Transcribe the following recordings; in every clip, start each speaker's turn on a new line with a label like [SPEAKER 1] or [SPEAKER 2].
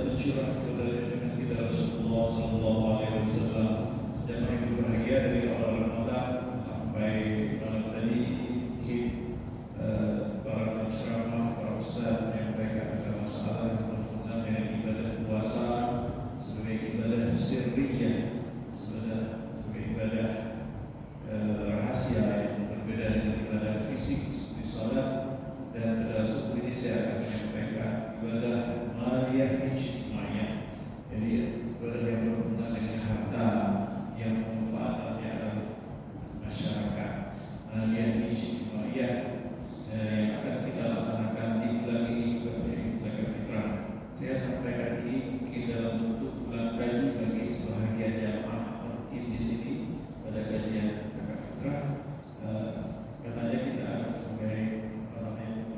[SPEAKER 1] tercurah kepada junjungan kita Rasulullah Sallallahu Alaihi Wasallam. Jamaah yang berbahagia dari awal Ramadan sampai malam tadi, para penceramah, para ustaz yang menyampaikan masalah yang berhubungan dengan ibadah puasa sebagai ibadah sirriyah, sebagai ibadah rahasia yang berbeda dengan ibadah fisik seperti salat. Dan pada suku ini saya akan menyampaikan ibadah maliyah ijtimaiyah, jadi ibadah yang berhubungan dengan harta yang manfaatnya adalah masyarakat. Maliyah ijtimaiyah yang akan kita laksanakan di bulan ini juga menjadi bulan fitrah. Saya sampaikan ini mungkin dalam bentuk bulan gaji bagi sebahagian jamaah rutin di sini pada kajian zakat fitrah. Katanya kita akan sebagai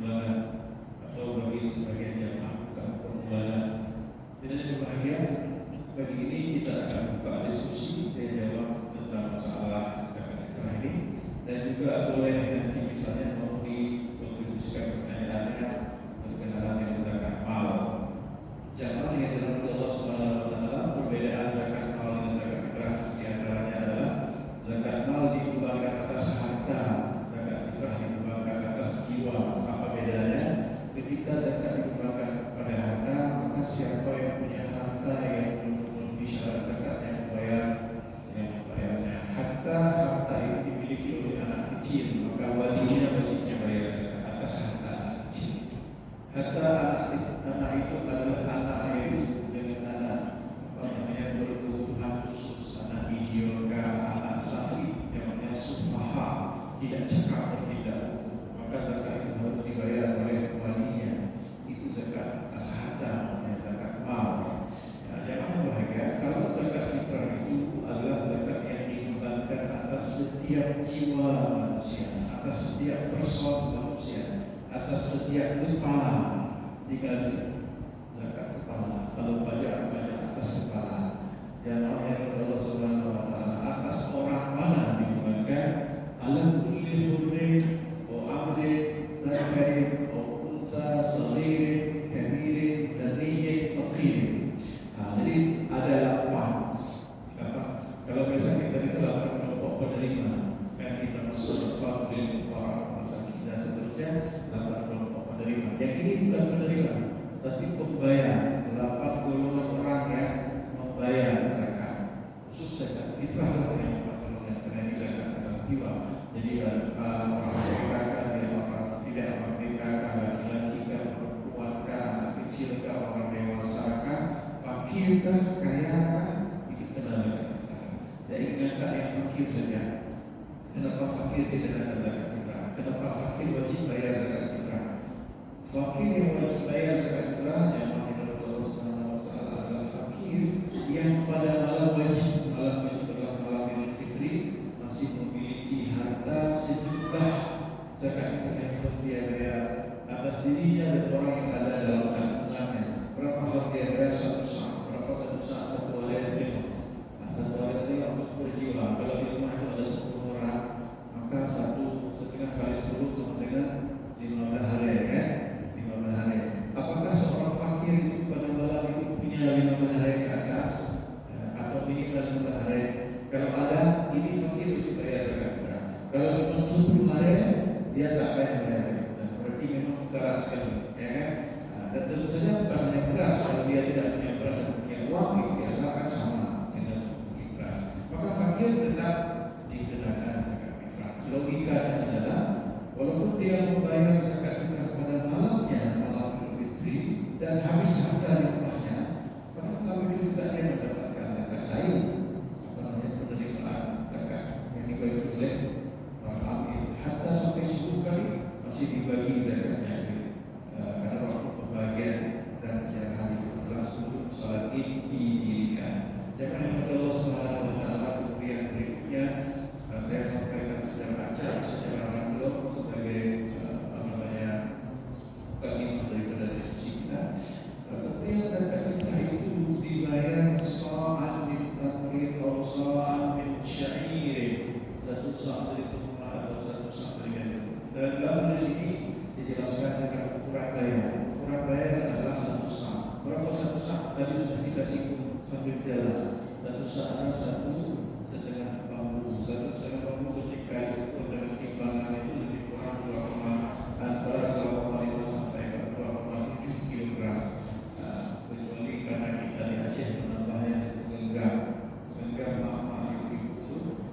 [SPEAKER 1] bulanan atau bagi sebagian jamaah bukan bulanan. Tidak berbahagia bagi ini kita akan buka diskusi dan jawab tentang masalah zakat fitrah ini, dan juga boleh nanti misalnya mau dikontribusikan pertanyaannya berkenaan dengan zakat mal. Jamaah yang dirahmati Allah Subhanahu wa taala, perbedaan zakat mal dengan zakat fitrah di antaranya adalah zakat mal dikembalikan atas harta, zakat fitrah dikembalikan atas jiwa. Apa bedanya? Ketika zakat dikembalikan pada harta, maka siapa yang punya harta yang memenuhi syarat zakat yang membayarnya. Harta itu dimiliki oleh anak kecil, maka wajibnya bayar zakat atas harta anak kecil. Harta anak itu adalah anak yang disebut dengan anak berkebutuhan khusus, anak idiota, anak safi, yang namanya sufaha, tidak cakap dan tidak hukum. Maka zakat itu harus dibayar oleh walinya. Itu zakat atas harta, namanya zakat mal. Ya, jangan bahagia kalau zakat fitrah itu adalah zakat yang dibebankan atas setiap jiwa manusia, atas setiap person manusia, atas setiap kepala. Jika zakat kepala, kalau pajak atas kepala, dan Allah Subhanahu wa taala atas orang mana dibebankan? Alam ilmuddin wa amri zakari wa unsa saghir kabir dan niyyah faqir. Jadi ada 8. Kalau misalnya kita itu 8 kelompok penerima, kan kita masuk 4 oleh fuqara, masakin dan seterusnya, 8 kelompok penerima. Yang ini bukan penerima, tapi pembayar. 8 golongan orang yang membayar zakat, khusus zakat fitrah yang 4 golongan, karena ini zakat atas jiwa. Jadi orang merdeka orang tidak merdeka, laki-laki perempuan, anak kecil, orang dewasa, fakir, kaya, itu kena zakat fitrah. Saya ingatkan yang fakir saja. Kenapa fakir tidak ada zakat fitrah? Kenapa fakir wajib bayar zakat fitrah? Fakir yang wajib bayar zakat fitrah, jamaah yang Allah Subhanahu wa taala, adalah fakir yang pada malam wajib adalah malam Idul Fitri masih memiliki harta sejumlah zakat fitrah yang harus dia bayar atas dirinya dan orang yang ada dalam tanggungannya. Berapa harus dia bayar? 1 sa'. Berapa 1 sa'? 1 hari setengah. 1 hari setengah untuk berjiwa. Kalau di rumah itu ada 10 orang, maka 1,5 kali 10 sama dengan 15 hari, kan? 15 hari. Apakah seorang fakir tadi sudah kita singgung sambil jalan. Satu saat satu setengah bambu, satu setengah bambu ketika diukur dengan timbangan itu lebih kurang antara 2,5 sampai 2,7 kilogram. Kecuali karena kita di Aceh menambahnya genggam mama ibu-ibu,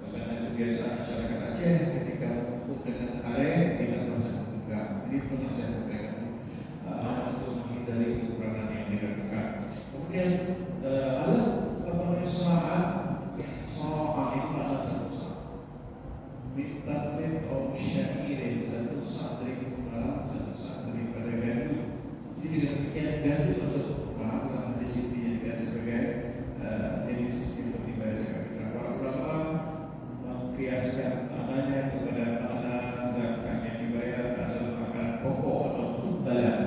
[SPEAKER 1] karena kebiasaan masyarakat Aceh ketika mengukur dengan aren kita merasa genggam. Ini pernah saya sampaikan untuk menghindari kekurangan yang dilakukan. Kemudian alat soal itu ada satu soal. Minta atau syairin satu saat dari kumpulan, satu saat daripada gadu. Jadi dengan demikian gadu atau kumpulan dalam hadis ini dijadikan sebagai jenis yang dibayar zakat fitrah. Para ulama mengkiaskan maknanya kepada makna zakat yang dibayar adalah makanan pokok atau kumbalan.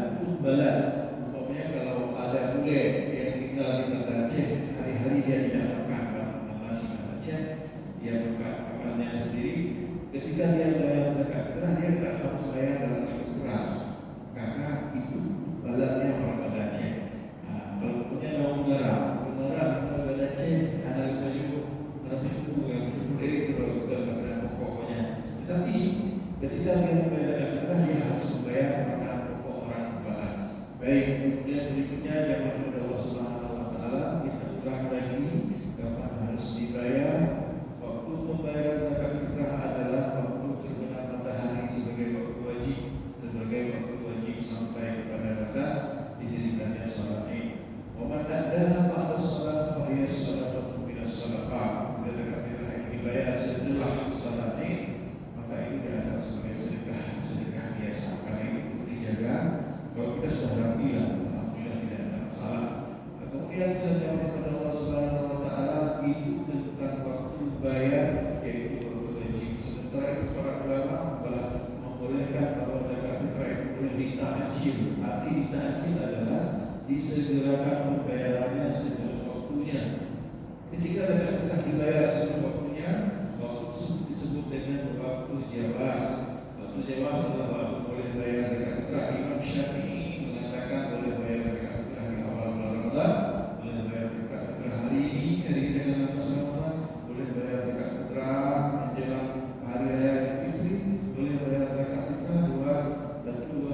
[SPEAKER 1] Umpamanya kalau ada bule yang tinggal di Banda Aceh, hari-hari dia tidak makan nasi Aceh, dia makannya sendiri. Ketika dia bayar zakat fitrah, dia tak harus bayar dalam bentuk keras, karena itu balannya orang Banda Aceh. Kalau punya daun garam orang Banda Aceh ada baju yang cukup itu makanan pokoknya. Tetapi ketika dia membayar zakat fitrah, dia harus membayar makanan pokok orang Banda. Baik, kemudian berikutnya jamaah Allah Subhanahu Wa Taala kita ulang lagi kapan harus dibayar. Waktu pembayaran zakat fitrah adalah waktu terbenam matahari sebagai waktu wajib, sampai kepada batas didirikannya sholat Id. Waman adalah pada sholat fahiyah sholat minas sholafah. Bila zakat fitrah yang dibayar setelah sholat Id, maka itu dianggap sebagai sedekah biasa. Karena itu perlu dijaga. Kalau kita sudah rapilah, alhamdulillah tidak ada masalah. Kemudian setelah kepada Allah Subhanahu Wa Taala itu tentang waktu bayar, yaitu waktu wajib. Sementara itu para ulama telah membolehkan bahwa zakat fitrah itu boleh ditajil. Arti ditajil adalah disegerakan pembayarannya sebelum waktunya. Ketika zakat fitrah dibayar sebelum waktunya, waktu tersebut disebut dengan waktu jawaz. Waktu jawaz adalah waktu boleh bayar zakat fitrah. Imam Syafi'i mengatakan boleh bayar zakat fitrah di awal bulan Ramadan, boleh bayar zakat fitrah hari ini, hari dengan lepas Ramadan, boleh bayar zakat fitrah menjelang hari raya Idul Fitri, boleh bayar zakat fitrah dua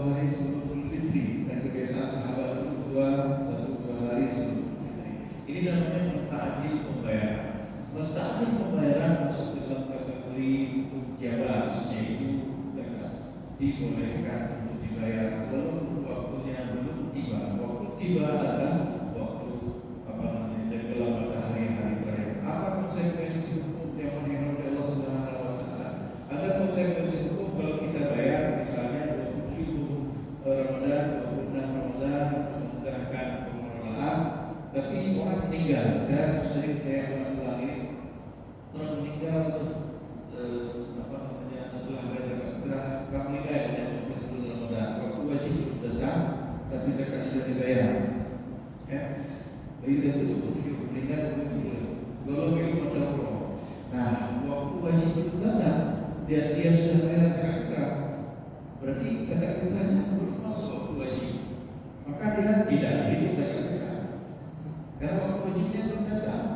[SPEAKER 1] hari sebelum Idul Fitri, dan kebiasaan sahabat itu dua hari sebelum Idul Fitri. Ini namanya mentakjil pembayaran. Mentakjil pembayaran masuk dalam kategori jawaz, yaitu dibolehkan untuk dibayar walaupun waktunya belum tiba. Waktu tiba adalah waktu tenggelam matahari hari terakhir. Apa konsekuensi hukum yang Allah Subhanahu Wa Taala? Ada konsekuensi hukum kalau kita bayar misalnya 27 Ramadan, 26 Ramadan, memudahkan pengelolaan, tapi orang meninggal. Saya ulang ini, orang meninggal setelah bayar zakat fitrah, kami yang betul Ramadan, waktu wajib belum datang, tapi zakat sudah dibayar. Ya, itu tujuh meninggal betul. Kalau begitu mendahulu. Nah, waktu wajib belum datang, dia sudah bayar zakat fitrah, berarti zakat fitrahnya belum masuk waktu wajib. Maka dia tidak dihitung zakat fitrah, karena waktu wajibnya belum datang.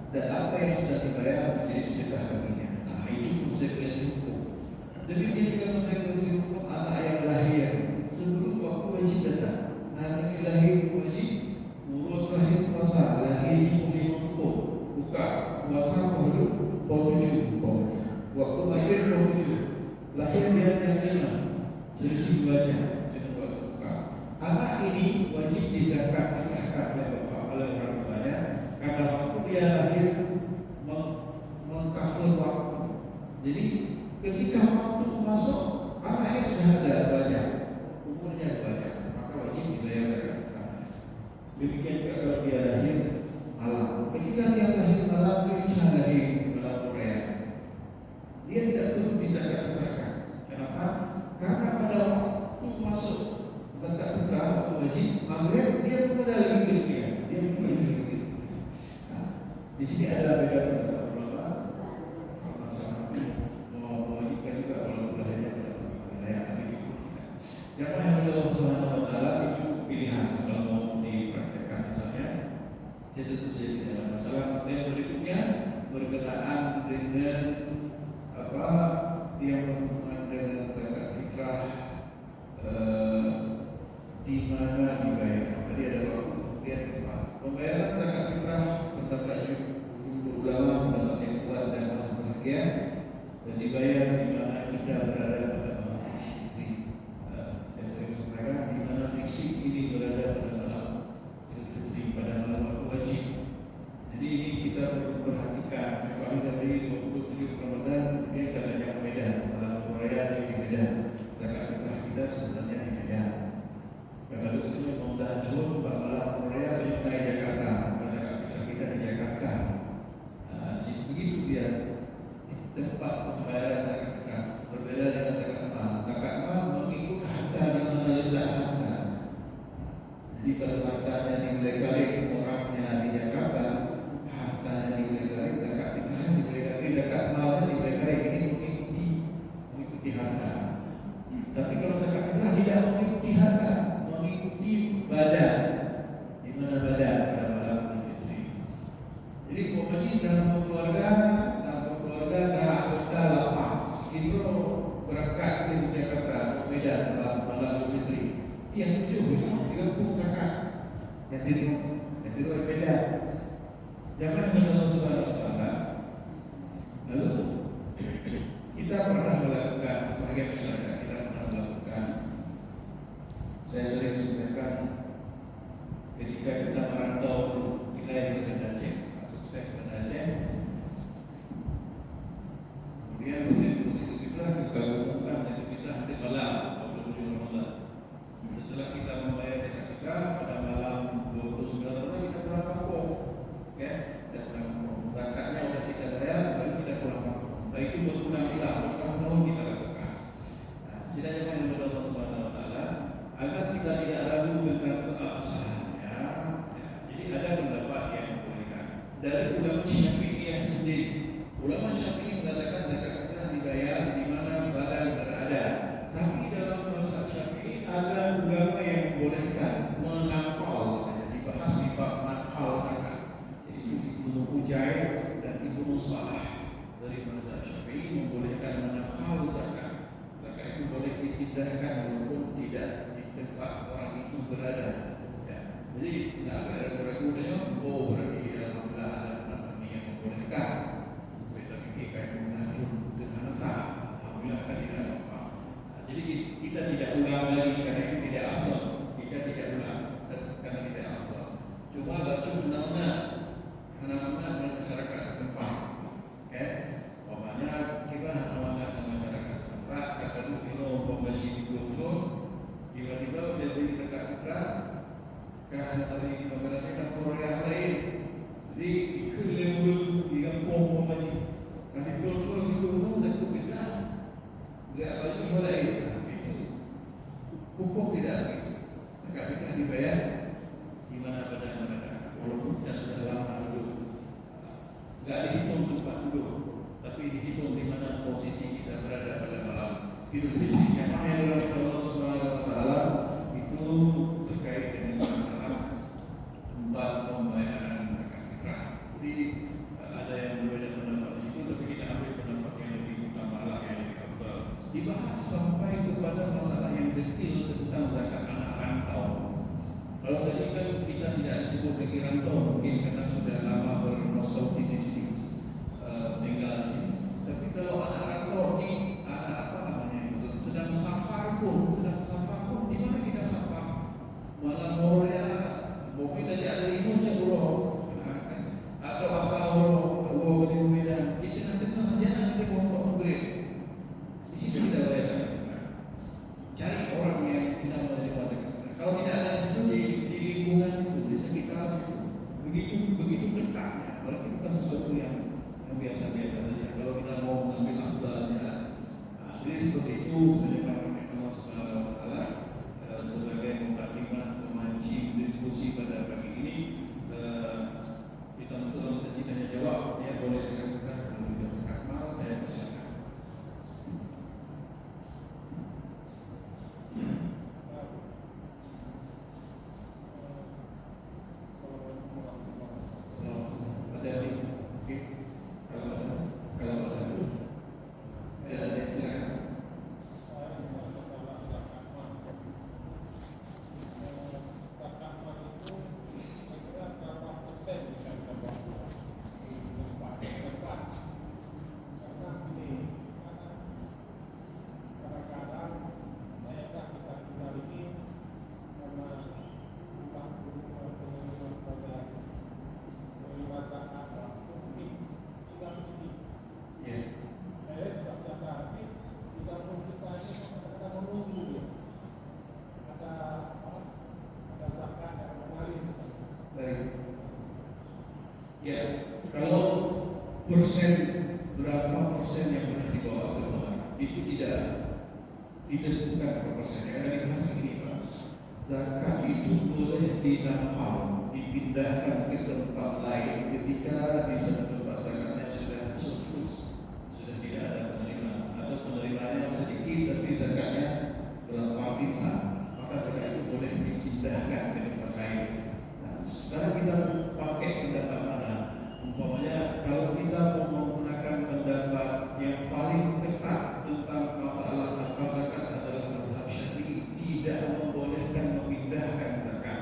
[SPEAKER 1] Dan apa yang sudah dibayar menjadi sedekah baginya. Nah, itu konsekuensi hukum. Demikian juga konsekuensi hukum anak yang lahir sebelum waktu wajib datang. Anak ini lahir wajib, urut lahir puasa, lahir umur cukup, buka puasa pau 7, waktu lahir pau 7, lahir dia jam 5, selisih 2 jam dengan waktu buka. Anak ini wajib dizakat fitrahkan oleh bapak oleh orang tuanya, karena waktu dia lahir mengcover waktu. Jadi ketika waktu masuk, anaknya sudah ada 2 jam, umurnya 2 jam, maka wajib dibayar zakat fitrah. Demikian juga kalau dia lahir malam. Ketika dia lahir malam, dia lahir malam Korea, dia tidak perlu dizakat fitrahkan. Kenapa? Karena pada waktu masuk zakat fitrah, waktu wajib maghrib, dia sudah lagi berlebihan, dia mulai berlebihan. Nah, di sini ada beda pendapat. Jamaah yang Allah Subhanahu Wa Taala itu pilihan kalau mau dipraktekkan misalnya Itu tentu saja tidak ada masalah. Yang berikutnya berkenaan dengan apa yang berhubungan dengan zakat fitrah, di mana dibayar. Tadi ada waktu, kemudian tempat. Pembayaran zakat fitrah pendapat jumhur ulama, pendapat yang kuat dan bahagia, dan dibayar di mana kita berada pada malam Fitri. Saya sering sampaikan di mana fisik ini berada pada malam Fitri, pada malam waktu wajib. Jadi ini kita perlu perhatikan. Kalau dari 27 Ramadan kemudian ada yang Medan, malam Korea di Medan. Zakat fitrah kita sebenarnya di Medan. Kalau itu mau dahulu malam Korea di Jakarta, zakat fitrah kita di Jakarta. Begitu dia tempat pembayaran zakat fitrah berbeda dengan zakat mal. Zakat mal mengikut harta di mana letak harta. Jadi kalau hartanya di Lekari, orangnya di Jakarta, hartanya di Lekari, zakat fitrahnya di Lekari, zakat malnya di Lekari, ini mengikuti harta. Tapi kalau zakat fitrah tidak mengikuti harta, mengikuti badan. Di mana badan pada malam Fitri. Jadi umpamanya dalam keluarga dan anggota lapang itu berangkat di Jakarta, Medan malam Fitri. Yang 7 30 kakak, yang tidur berbeda. Jangan Allah Subhanahu Wa Taala. Lalu kita pernah melakukan sebagai masyarakat, kita pernah melakukan. Saya sering sampaikan ketika kita merantau wilayah ke Aceh, maksud saya ke Aceh. Kemudian begitu kita kegabungan dan kita di malam 27 Ramadan. Setelah kita membayar zakat fitrah pada malam 29 Ramadan kita pulang kampung, ya, kita pulang kampung. Zakatnya sudah kita bayar, lalu kita pulang kampung. Nah itu berulang-ulang, bertahun-tahun kita lakukan. Setidaknya yang Allah Subhanahu Wa Taala agar kita tidak ragu tentang keabsahannya. Jadi ada pendapat yang membolehkan dari ulama Syafi'iyah sendiri. Ulama Syafi'i mengatakan zakat fitrah dibayar di mana badan berada. Tapi dalam mazhab Syafi'i ada ulama yang membolehkan menakal, dibahas di bab nakal zakat. Jadi Ibnu Ujair dan Ibnu Salah dari mazhab Syafi'i membolehkan menakal zakat. Zakat itu boleh dipindahkan walaupun tidak di tempat orang itu berada. Ya. Jadi tidak ada ragu-ragunya. Oh berarti alhamdulillah ada pendapat yang membolehkan. Alhamdulillah kan tidak apa. Jadi kita tidak ulang lagi karena itu tidak afdal. Kita tidak ulang karena tidak afdal. Cuma baca anak-anak masyarakat setempat. Ya, pokoknya kita anak-anak masyarakat setempat kata dulu kita pembaji di Blocon, tiba-tiba dia beli zakat fitrah kan dari negara Korea lain. Jadi ikut level di kampung pembaji. Nanti Blocon itu zakat fitrah tidak lagi boleh. Itu hukum tidak begitu. Zakat fitrah dibayar di mana badan mereka. Walaupun kita sudah lama duduk, tidak dihitung tempat duduk, tapi dihitung di mana posisi kita berada pada malam Idul Fitri. Yang mahal Allah Subhanahu Wa Taala itu terkait dengan masalah tempat pembayaran zakat fitrah. Jadi ada yang berbeda pendapat di situ, tapi kita ambil pendapat yang lebih utama lah, yang lebih afdal. Dibahas sampai kepada masalah yang detail tentang zakat anak rantau. Kalau tadi kan kita tidak disebut lagi rantau, mungkin karena sudah lama bermastauti di sini, tinggal di sini. Tapi kalau anak rantau ni anak apa namanya, sedang safar pun, di mana kita safar? Malam Korea, mungkin tadi ada 5 cakap atau asal di Medan, di tengah-tengah jangan nanti kelompok maghrib. Di situ kita boleh cari orang yang bisa menerima zakat. Kalau tidak ada di situ, di lingkungan itu, di sekitar situ, begitu ketatnya. Berarti bukan sesuatu yang biasa-biasa saja. Kalau kita mau mengambil afdalnya, jadi seperti itu. Allah Subhanahu Wa Taala sebagai mukadimah memancing diskusi pada pagi ini, kita masuk dalam sesi tanya jawab. Ya boleh saya buka, kalau juga zakat mal saya persilakan. Baik. Ya, kalau persen berapa persen yang boleh dibawa keluar itu tidak bukan persen. Yang ada dibahas ini Pak. Zakat itu boleh dinakal, dipindahkan ke tempat lain ketika di satu tempat zakatnya sudah surplus, sudah tidak ada penerima atau penerimanya sedikit tapi zakatnya berlapisan, maka zakat itu boleh dipindahkan ke tempat lain. Nah, sekarang kita pakai pendapat mana? Umpamanya kalau kita mau menggunakan pendapat yang paling ketat tentang masalah nakal zakat adalah mazhab Syafi'i, tidak membolehkan memindahkan zakat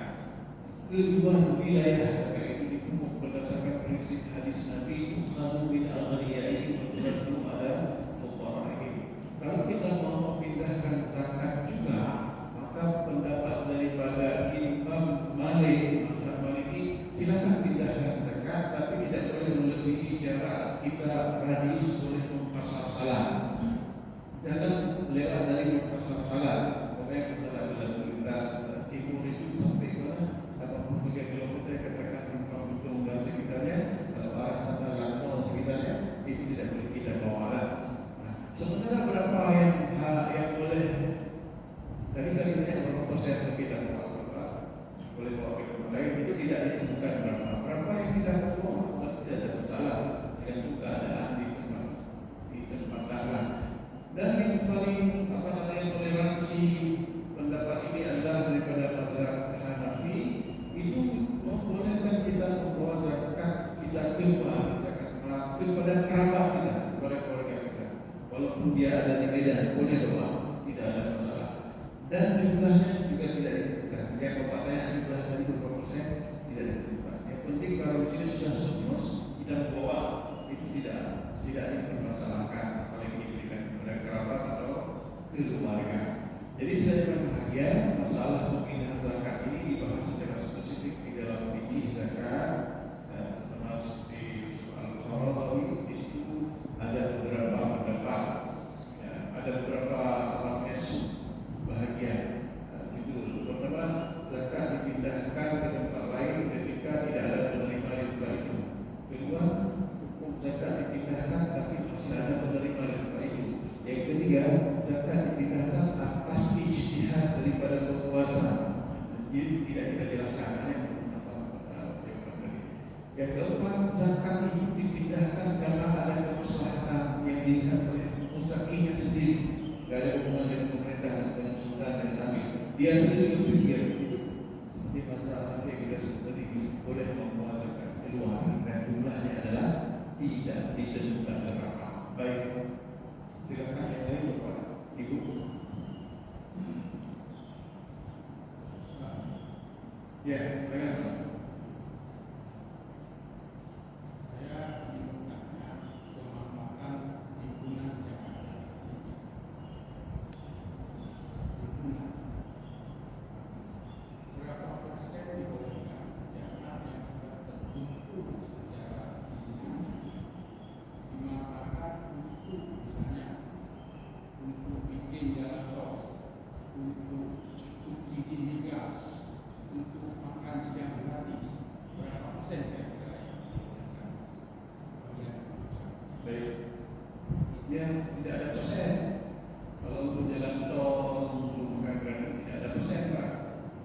[SPEAKER 1] ke luar wilayah. Zakat itu dipungut berdasarkan prinsip hadis Nabi, tukhadu min aghniyaihi wa turaddu ala fuqara'ihim. Kalau kita mau memindahkan zakat juga, maka pendapat daripada Imam Malik, mazhab Maliki, silakan pindahkan zakat, tapi tidak boleh melebihi jarak kita radius oleh Pasar Salam. Jangan lewat dari Pasar Salam. Pokoknya masalah lalu lintas timur itu sampai ke mana? 83 km katakan tanpa Buntung dan sekitarnya, kalau arah sana Lampau sekitarnya, itu tidak boleh kita bawa. Nah, sementara berapa yang boleh? Tadi berapa persen kita bawa? Boleh bawa ke tempat lain, itu tidak ditentukan berapa yang kita bawa, tidak ada masalah. Yang juga adalah di tempat darat. Dan yang paling toleransi pendapat ini adalah daripada mazhab Hanafi, itu membolehkan kita membawa zakat kita keluar zakat kepada kerabat kita, kepada keluarga kita, walaupun dia ada di Medan, boleh bawa, tidak ada masalah. Dan jumlahnya juga tidak ditentukan. Yang bapaknya jumlah dari berapa persen tidak ditentukan. Yang penting kalau di sini sudah surplus kita bawa, itu tidak dipermasalahkan, apalagi diberikan kepada kerabat atau keluarga. Jadi saya berbahagia masalah pemindahan zakat ini dibahas secara spesifik di dalam fikih zakat, termasuk di Al-Qaradawi. Di situ ada beberapa pendapat, ya, ada beberapa mesum bahagia. Judul pertama, zakat dipindahkan ke tempat lain ketika tidak ada penerima riba itu. Kedua, hukum zakat dipindahkan tapi masih ada penerima riba itu. Yang ketiga, zakat dipindahkan atas ijtihad daripada penguasa. Jadi tidak kita jelaskan yang keempat, zakat itu dipindahkan karena ada kemaslahatan yang dilihat oleh muzakinya sendiri. Tidak ada hubungan dengan pemerintah, dengan sultan, dengan nabi. Dia sendiri berpikir seperti masalah yang kita sebut tadi, boleh membawa zakat keluar dan jumlahnya adalah tidak ditentukan berapa. Baik, silakan yang lain Bapak Ibu. Ya, silakan. Ya, tidak ada persen. Kalau untuk jalan tol, untuk bukan berarti tidak ada persen Pak.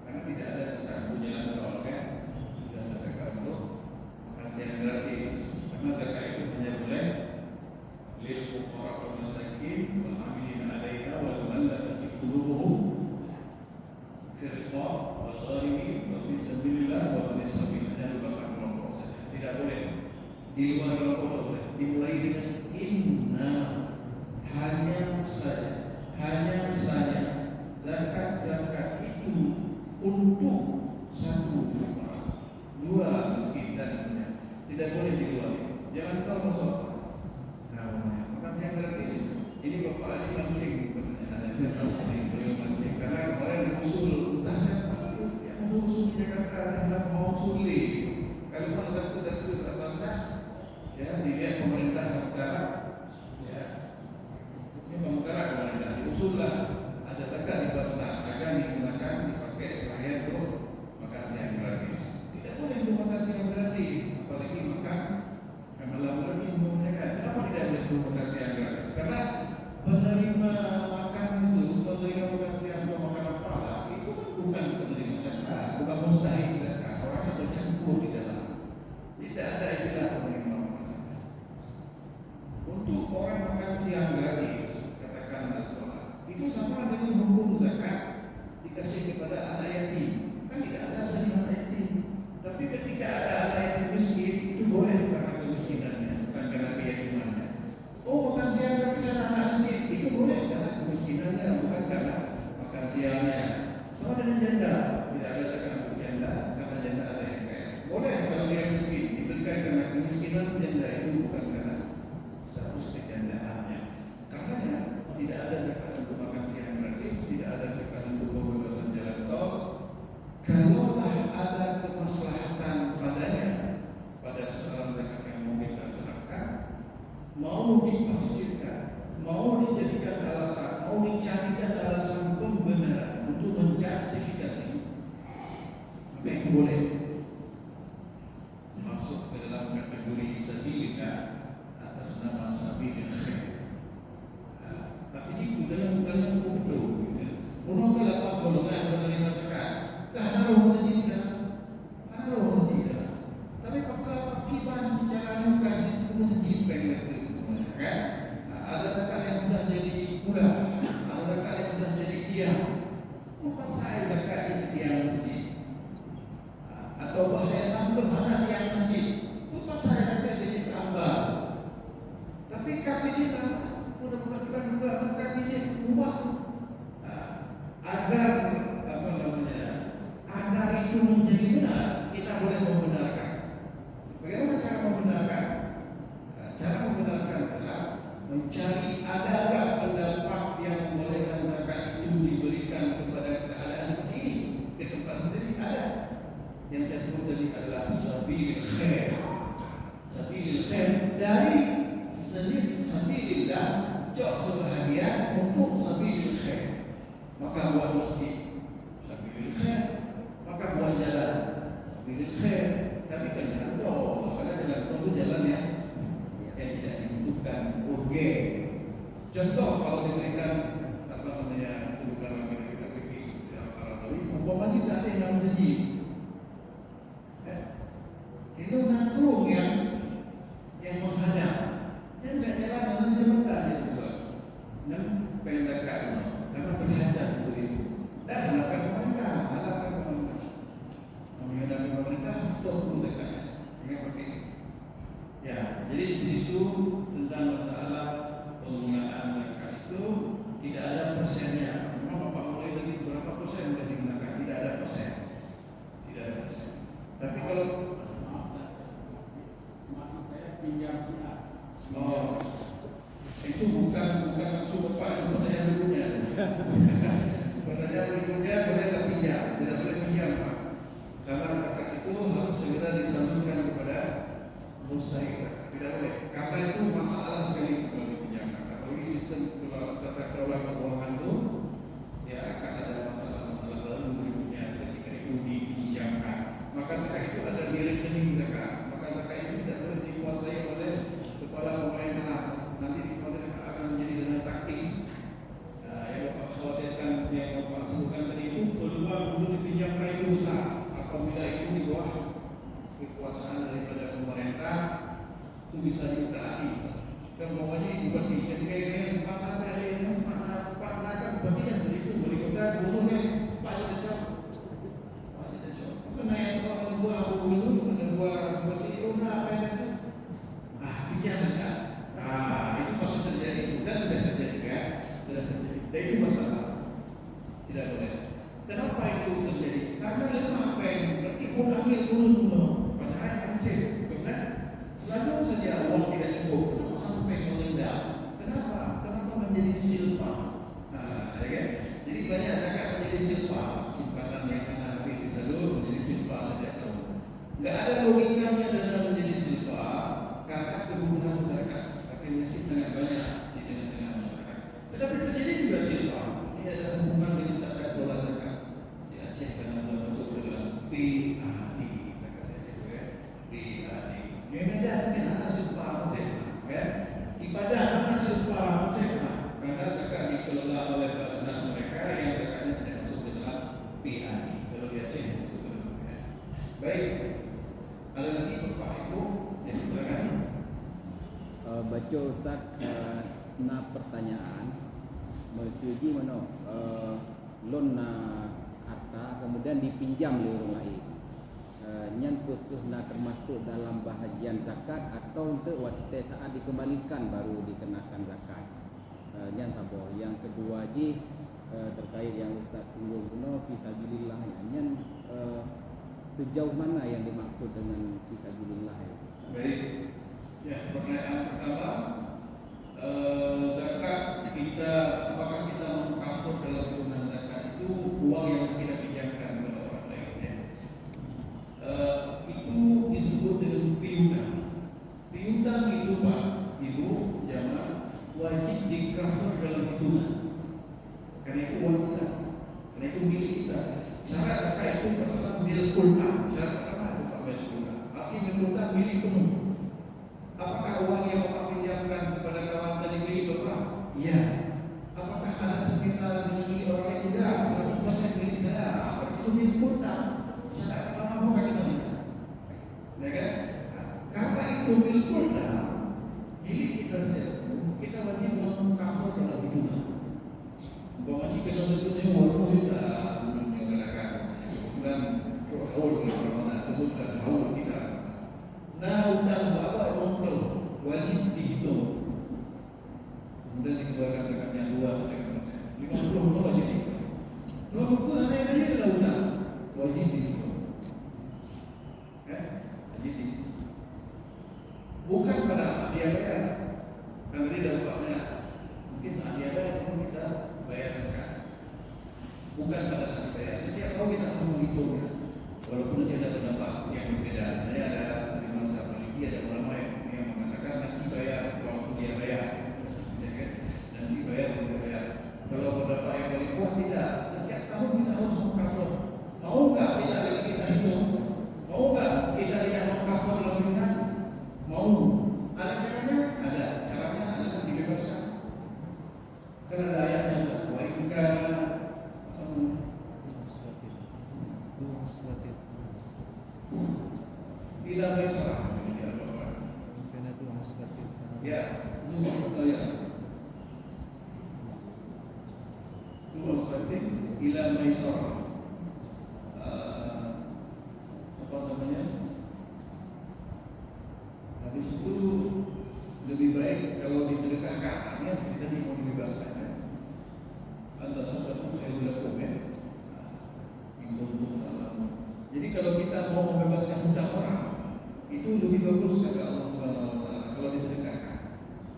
[SPEAKER 1] Karena tidak ada zakat untuk jalan tol kan. Tidak ada zakat untuk makan siang gratis. Karena zakat itu hanya boleh lil fuqara wal masakin wal amilin 'alaiha wal mu'allafati qulubuhum fil riqab wal gharimin wa fi sabilillah wa fi sabil. Hanya merupakan kelompok saja. Tidak boleh di luar kelompok boleh. Dimulai dengan inna, hanya saja zakat itu untuk satu fuqara, dua miskin dan seterusnya. Tidak boleh di luar. Jangan tahu masuk. Nah, makan siang gratis. Ini Bapak Ali mancing pertanyaan. Saya tahu ini beliau mancing karena kemarin usul entah siapa yang usul di Jakarta adalah mau sulit. Kalau mazhab itu atas ya dilihat pemerintah negara, ya ini pemerintah pemerintah diusullah ada zakat di Basnas akan digunakan dipakai selain untuk makan siang gratis. Tidak boleh sialnya. Kalau dengan janda tidak ada zakat untuk janda karena janda ada yang kaya. Boleh kalau dia miskin diberikan karena kemiskinan janda itu bukan karena status kejandaannya. Karena tidak ada zakat untuk makan siang gratis, tidak ada zakat untuk pembebasan jalan tol. Kalaulah ada kemaslahatan padanya pada sasaran zakat yang mau kita serahkan, mau ditafsirkan, mau dijadikan alasan, mau dicarikan alasan pembenaran untuk menjustifikasi, maka itu boleh masuk ke dalam kategori sabilillah atas nama sabilil khair. Tapi jika dalam bodoh, bodoh kalau golongan menerima zakat, dah harus tidak. Tapi apakah kita secara kaji menjadi pengen kan? Ada zakat yang sudah jadi murah, ada zakat yang sudah jadi diam. Apa saya zakat itu diam tadi? Atau bahaya tambah mana yang tadi? Apa saya zakat jadi tambah? Tapi KPJ kan, bukan KPJ ubah agar apa namanya? Agar itu menjadi benar, kita boleh membenarkan. Bagaimana cara membenarkan? Cara membenarkan adalah mencari ada pendapat yang membolehkan zakat itu diberikan kepada keadaan sendiri, ke tempat sendiri ada. Yang saya sebut tadi adalah sabilil khair. Sabilil khair dari senif sabilillah, jauh sebahagian untuk sabilil khair. Maka buat masjid sabilil khair, maka buat jalan sabilil khair. Tapi kan jalan tol, karena jalan tol itu jalan yang tidak dibutuhkan urgen. Contoh kalau diberikan apa namanya sebutan apa kita fikir seperti apa tadi, umpama tidak ada yang menjadi, itu nanggung yang menghadap, yang tidak jalan dengan jembatan itu buat, dan penzakat karena berhasil begitu. Dan harapkan pemerintah, menghadapi pemerintah stop dulu zakatnya, dengan pakai. Ya, jadi itu tentang masalah penggunaan zakat itu tidak ada persennya. Memang Bapak mulai dari berapa persen sudah digunakan? Tidak ada persen. Tidak ada persen. Tapi kalau maaf saya pinjam siap. Oh, itu bukan maksud Bapak, itu pertanyaan berikutnya. Pertanyaan berikutnya boleh tak pinjam? Tidak boleh pinjam, Pak. Karena zakat itu harus segera disalurkan kepada mustahik. Tidak boleh. Karena itu masalah sekali kalau dipinjamkan. Apalagi sistem tata kelola keuangan itu, ya akan ada masalah-masalah baru berikutnya ketika itu dipinjamkan. Maka zakat itu ada di rekening zakat. Maka zakat itu tidak boleh dikuasai oleh kepala pemerintah. Nanti dikhawatirkan akan menjadi dana taktis. Yang Bapak khawatirkan, yang Bapak sebutkan tadi itu peluang untuk dipinjamkan itu besar. Apabila itu di bawah kekuasaan daripada pemerintah, itu bisa diutaati. Dan pokoknya dibagi. Jadi kayak Pak Nakam baginya sendiri itu boleh kita gulungnya Pak Jatuh Jauh. Karena yang ada dua gulung, ada dua berarti itu apa yang itu? Pinjaman kan? Itu pasti terjadi. Dan sudah terjadi kan? Sudah terjadi. Dan itu masalah. Tidak boleh. Kenapa itu terjadi? Karena lemah pen, berarti ulangi dulu. Padahal hancur, karena selalu saja uang tidak cukup sampai mengendap. Kenapa? Kenapa menjadi silpa? Ya kan? Jadi banyak zakat menjadi silpa, simpanan yang akan habis disalur menjadi silpa sejak tahun. Tidak ada logikanya dalam menjadi silpa karena kebutuhan zakat. Tapi mesti sangat banyak di tengah-tengah masyarakat. Tetapi terjadi juga silpa. Ini ada hubungan dengan tata kelola zakat. Di Aceh karena masuk ke dalam PAD, zakat Aceh juga PAD. Yang ada ada silpa kan? Ibadah mana silpa karena zakat dikelola oleh basnas mereka yang zakatnya tidak masuk ke dalam PAD. Kalau di Aceh masuk ke dalam PAD. Baik. Ada lagi Bapak Ibu yang silakan.
[SPEAKER 2] Baca Ustaz na pertanyaan menuju mana loan na harta kemudian dipinjam oleh orang lain. Nyan putus na termasuk dalam bahagian zakat atau untuk waktu saat dikembalikan baru dikenakan zakat. Nyan sabo. Yang kedua ji terkait yang Ustaz singgung kuno fisabilillah ini sejauh mana yang dimaksud dengan fisabilillah ya?
[SPEAKER 1] Baik. Ya, pertanyaan pertama, zakat kita, apakah kita mengkafur dalam penggunaan zakat itu uang yang kita pinjamkan kepada orang lain ya? Itu disebut dengan piutang. Piutang itu Pak, Ibu, jamaah wajib dikafur dalam hitungan. Karena itu uang kita, karena itu milik kita. Syarat zakat itu pertama milik kulta. Syarat pertama itu Pak milik kulta. Arti milik kulta milik penuh. Apakah uang yang Bapak pinjamkan kepada kawan tadi milik Bapak? Iya. Apakah ada sekitar milik orang lain? Tidak. 100% milik saya. Itu milik kulta. Syarat pertama bukan itu. Ya kan? Karena itu milik kulta, milik kita sendiri, kita wajib mengkafur dalam hitungan. Umpamanya kita tentunya walaupun kita menggunakan kebetulan haul Ramadan, kebetulan haul kita. Nah, utang bapak umroh wajib dihitung. Kemudian dikeluarkan zakatnya 2,5%. 50 wajib dihitung. Kalau itu hanya adalah utang wajib dihitung. Ya, wajib dihitung. Bukan pada saat dia bayar. Karena dia dampaknya mungkin saat dia bayar pun kita bayar zakat. Bukan pada saat bayar. Setiap tahun kita harus menghitungnya. Walaupun dia ada dampak yang berbeda. Saya ada dari masa Maliki ada ulama yang mengatakan nanti bayar waktu dia bayar. Ya kan? Nanti bayar waktu dia bayar. Kalau pendapat yang paling kuat tidak. Setiap tahun kita harus mengkafur. Mau nggak tidak lagi kita hitung? Mau nggak kita tidak mengkafur dalam hitungan? Mau. Ada caranya? Ada. Caranya adalah dibebaskan. Karena ada ayatnya wa in kana ila maisarah. Ya, itu maksud ayat. Itu maksudnya ila maisarah. Apa namanya? Habis itu lebih baik kalau disedekahkan. Artinya kita mau dibebaskan. Anta sadaqu khairul lakum ya. Jadi kalau kita mau membebaskan hutang orang, itu lebih bagus kata Allah Subhanahu wa taala kalau disedekahkan.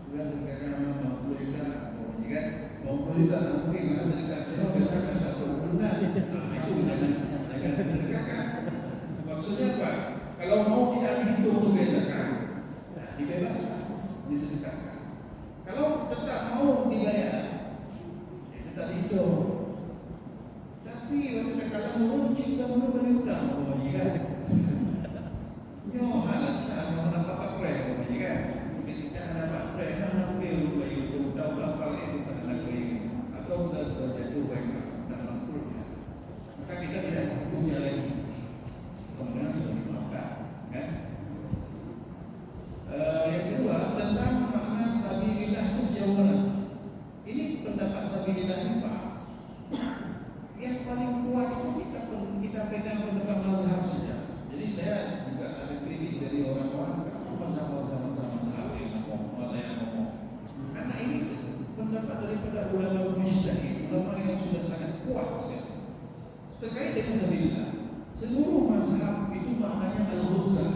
[SPEAKER 1] Sudah sedekahkan 50 juta, kan? 50 juta mungkin ada sedekah kalau biasakan 1 bulan. Itu dengan disedekahkan. Maksudnya apa? Kalau mau tidak dihitung sebagai zakat, dibebaskan, disedekahkan. Kalau tetap mau dibayar, ya tetap dihitung. Tapi kalau meruncing dan merubah hutang, kan? Yo, anak saya mau dapat apa? Kan? Ketika dapat apa? Anak beliau bayu tahu berapa itu anak beliau atau sudah jatuh baik dalam turunnya. Maka kita tidak menghitungnya lagi. Sebenarnya sudah dimaafkan, kan? Yang kedua tentang makna sabilillah itu sejauh mana? Ini pendapat sabilillah ini Pak. Yang paling kuat itu kita pegang pendapat mazhab saja. Jadi saya juga ada kritik dari orang-orang mazhab saya ngomong. Karena ini pendapat daripada ulama mujtahid, ulama yang sudah sangat kuat sekali. Terkait dengan sabilillah, seluruh mazhab itu maknanya al-ghuzah,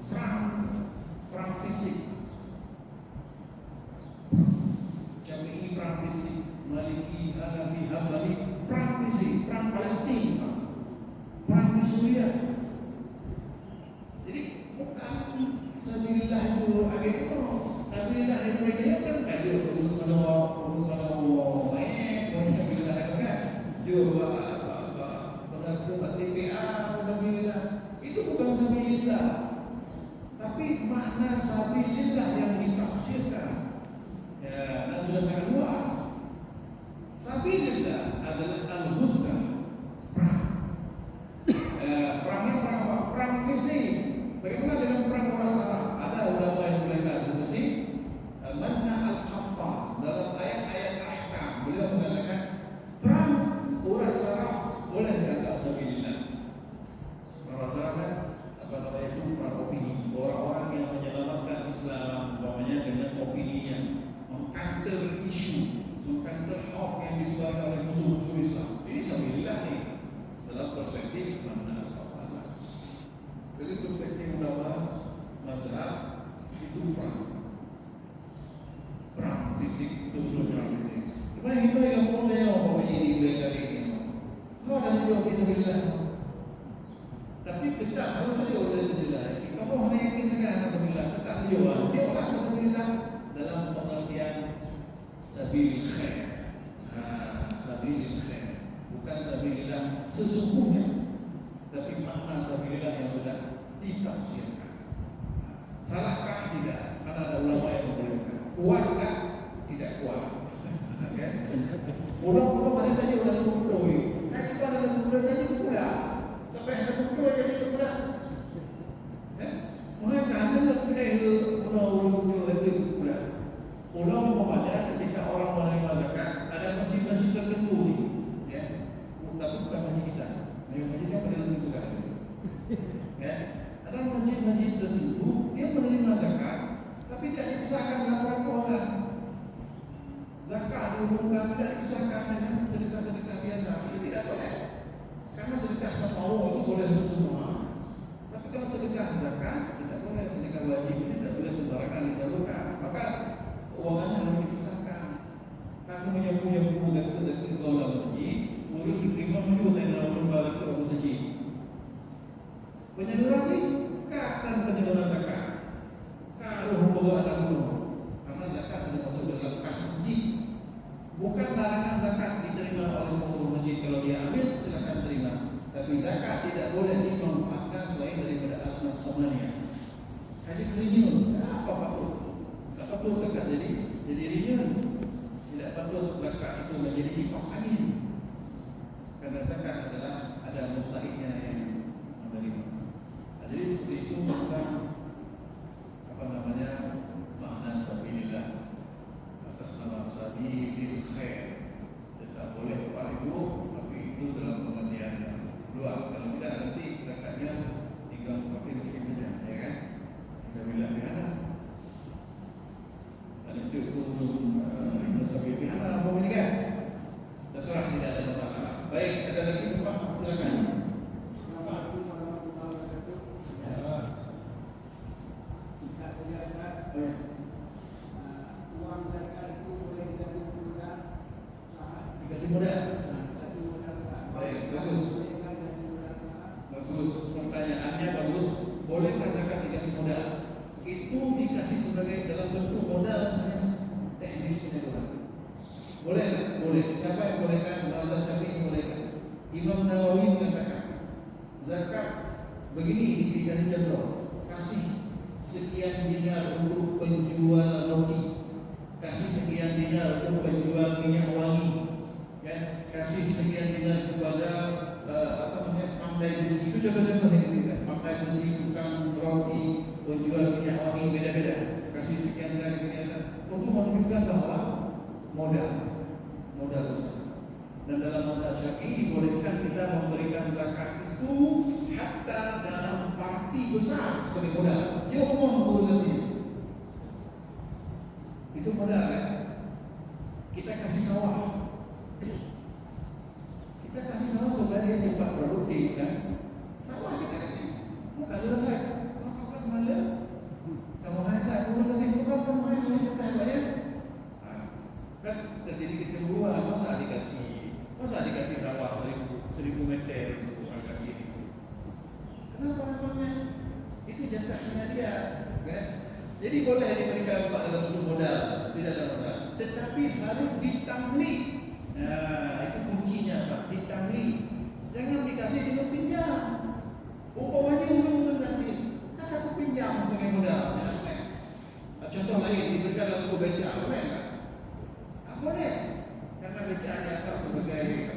[SPEAKER 1] perang fisik. Syafi'i perang fisik, Maliki, Hanafi, Hambali perang fisik, perang Palestina, perang di Suriah. Jadi bukan sabilillah itu agak sabilillah itu agak kan ada untuk menolong baik, sabilillah itu kan juga buat TPA, sabilillah itu bukan sabilillah, tapi makna sabilillah yang ditafsirkan ya, dan sudah sangat luas. Sabilillah adalah al-ghuzah, perangnya perang apa? Perang fisik. Bagaimana dengan perang orang Arab? Ada ulama yang mengatakan seperti manna al-qatta dalam ayat-ayat ahkam. Beliau mengatakan perang orang Arab boleh dianggap sabilillah. Orang Arab kan apa namanya itu perang opini. Orang-orang yang menyelamatkan Islam, umpamanya dengan opininya, mengcounter isu, mengcounter hoax yang disebarkan oleh musuh menafsirkan. Salahkah? Tidak. Karena ada ulama yang membolehkan. Kuatkah? Tidak kuat. Pulau-pulau mana saja udah pulau ini. Nah kita ada pulau jadi pula. Sampai ada pulau jadi pula. Maka ada pulau jadi pula. Pulau umpamanya ketika orang menerima zakat, ada masjid-masjid tertentu ni, ya, bukan masjid kita. Masjidnya pada menentukan. Ya, ada masjid-masjid tertentu dia menerima zakat, tapi tidak dikisahkan laporan keuangan. Zakat diumumkan tidak dikisahkan dengan sedekah-sedekah biasa. Ini tidak boleh. Karena sedekah sama Allah itu boleh untuk semua. Tapi kalau sedekah zakat tidak boleh, sedekah wajib ini tidak boleh sembarangan disalurkan. Maka keuangannya harus dipisahkan. Kamu punya buku dekat dalam masjid, boleh diterima juga dalam lembaga dalam masjid. Penyaluran zakat dan penyaluran zakat. Kalau membawa anak buah, karena zakat tidak masuk dalam kas masjid. Bukan larangan zakat diterima oleh pengurus masjid, kalau dia ambil silakan terima. Tapi zakat tidak boleh dimanfaatkan selain daripada asma somannya. Haji religion, apa patut? Tak patut zakat jadi religion. Tidak patut zakat itu menjadi kipas angin. Karena zakat adalah ada mustahiknya yang menerima. Jadi seperti itu maka makna sabilillah atas nama sabilil khair. Tidak boleh paribu, tapi itu dalam pengertian yang luas. Kalau tidak nanti zakatnya tinggal pakai miskin saja, ya kan? Sabilillah bihana. Dan itu sabilillah bihana apa ini kan? Terserah, tidak ada masalah. Baik, ada lagi Pak, silakan. Dikasih mudah. Baik, bagus. Bagus, pertanyaannya bagus. Bolehkah zakat dikasih modal? Itu dikasih sebagai dalam bentuk modal misalnya teknis penyaluran. Boleh tak? Boleh. Siapa yang bolehkan? Mazhab Syafi'i bolehkan. Imam Nawawi mengatakan zakat begini dikasih contoh. Kasih sekian dinar untuk penjual roti, kasih sekian dinar untuk penjual minyak wangi, ya, kasih sekian dinar kepada pandai besi. Itu contoh-contoh yang diberikan. Pandai besi, tukang roti, penjual minyak wangi, beda-beda. Kasih sekian dinar untuk menunjukkan bahwa modal usaha. Dan dalam mazhab Syafi'i bolehkan kita memberikan zakat itu hatta dalam parti besar sebagai modal. Dia umum nanti. Itu modal kan? Kita kasih sawah. Kita kasih sawah supaya dia cepat produktif kan? Sawah kita kasih. Bukan dalam saya. Kamu kan malah. Kamu hanya aku nanti bukan kamu hanya banyak. Kan terjadi kecemburuan. Masa dikasih sawah 1000 meter untuk kasih itu? Kenapa namanya? Itu jatahnya dia, kan? Jadi boleh diberikan dalam bentuk modal, tidak ada masalah. Tetapi harus ditamlik. Nah, itu kuncinya Pak, ditamlik. Jangan dikasih dengan pinjam. Umpamanya dulu kasih, aku pinjam sebagai modal. Contoh lain diberikan dalam bentuk beca, boleh tak? Boleh. Karena beca dianggap sebagai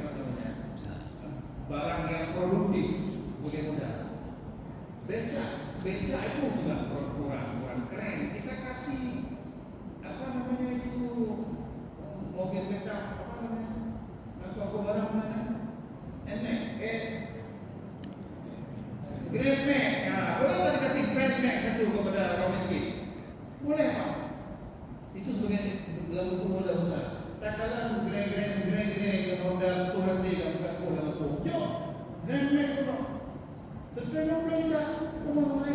[SPEAKER 1] barang yang produktif, boleh modal. Beca itu sudah kurang keren. Kita kasih itu mobil beca aku barang mana? Grand Max. Nah, boleh tak dikasih Grand Max satu kepada orang miskin? Boleh Pak. Itu sebagai dalam bentuk modal besar. Tak kalah grand modal Tuhan dia bukan Tuhan aku. Jom, Grand Max itu. Sebenarnya kita memahami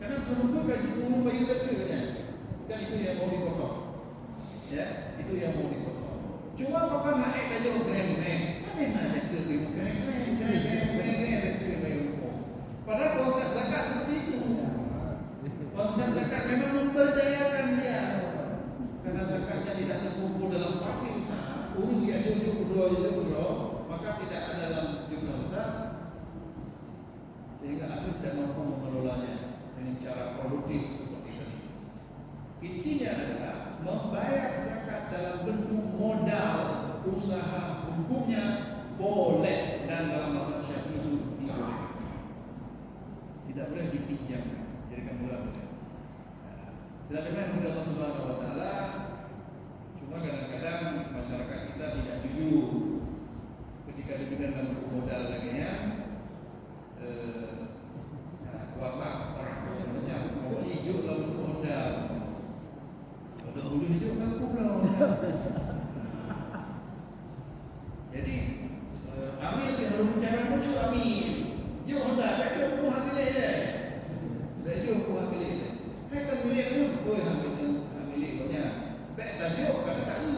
[SPEAKER 1] karena terlalu gaji umum bagi kita kan itu yang mau dipotong, ya itu yang mau dipotong. Cuma kapan naik aja Grand Max, mana ada ke Grand Max. Padahal konsep zakat seperti itu. Konsep zakat memang memberdayakan dia, karena zakatnya tidak terkumpul dalam parti usaha. Urus dia jujur, maka tidak ada dalam jumlah besar. sehingga Anda tidak mampu mengelolanya dengan cara produktif seperti tadi. Intinya adalah membayar zakat dalam bentuk modal usaha, hukumnya boleh, dan dalam mazhab Syafi'i dibolehkan. Tidak boleh dipinjam, jadikan mula boleh. Sedangkan kepada Allah Subhanahu Wa Taala, cuma kadang-kadang masyarakat kita tidak jujur ketika diberikan dalam bentuk modal lagi ya. Wabak orang macam pokoknya hijau dalam bentuk modal. Kalau dulu hijau kan pulau. Jadi ambil dia harus bicara muncul ambil. Yo hendak tak ke aku hamil dia. Dah yo aku hamil dia. Hai kan boleh tu, boleh hamil punya. Baik tajuk kata tak yo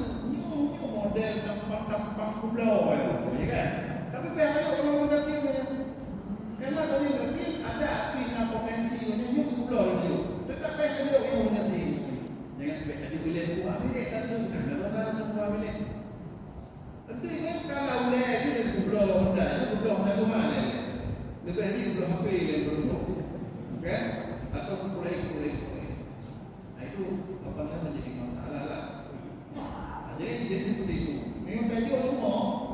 [SPEAKER 1] model tampang pulau ya kan. Tapi pihak kalau orang kasih punya. Karena kalau dia kasih ada pina potensi punya yo pulau itu. Tetap pihak dia yang kasih. Jangan baik tadi boleh aku hamil dia tak tu. Kalau masalah tu hamil dia. Tentu kan kalau boleh dia pulau dah, pulau Tuhan dia. Lebih lagi belum HP yang berumur, kan? Atau kulai. Nah itu apa namanya menjadi masalah lah. Nah, jadi seperti itu. Memang tadi orang mau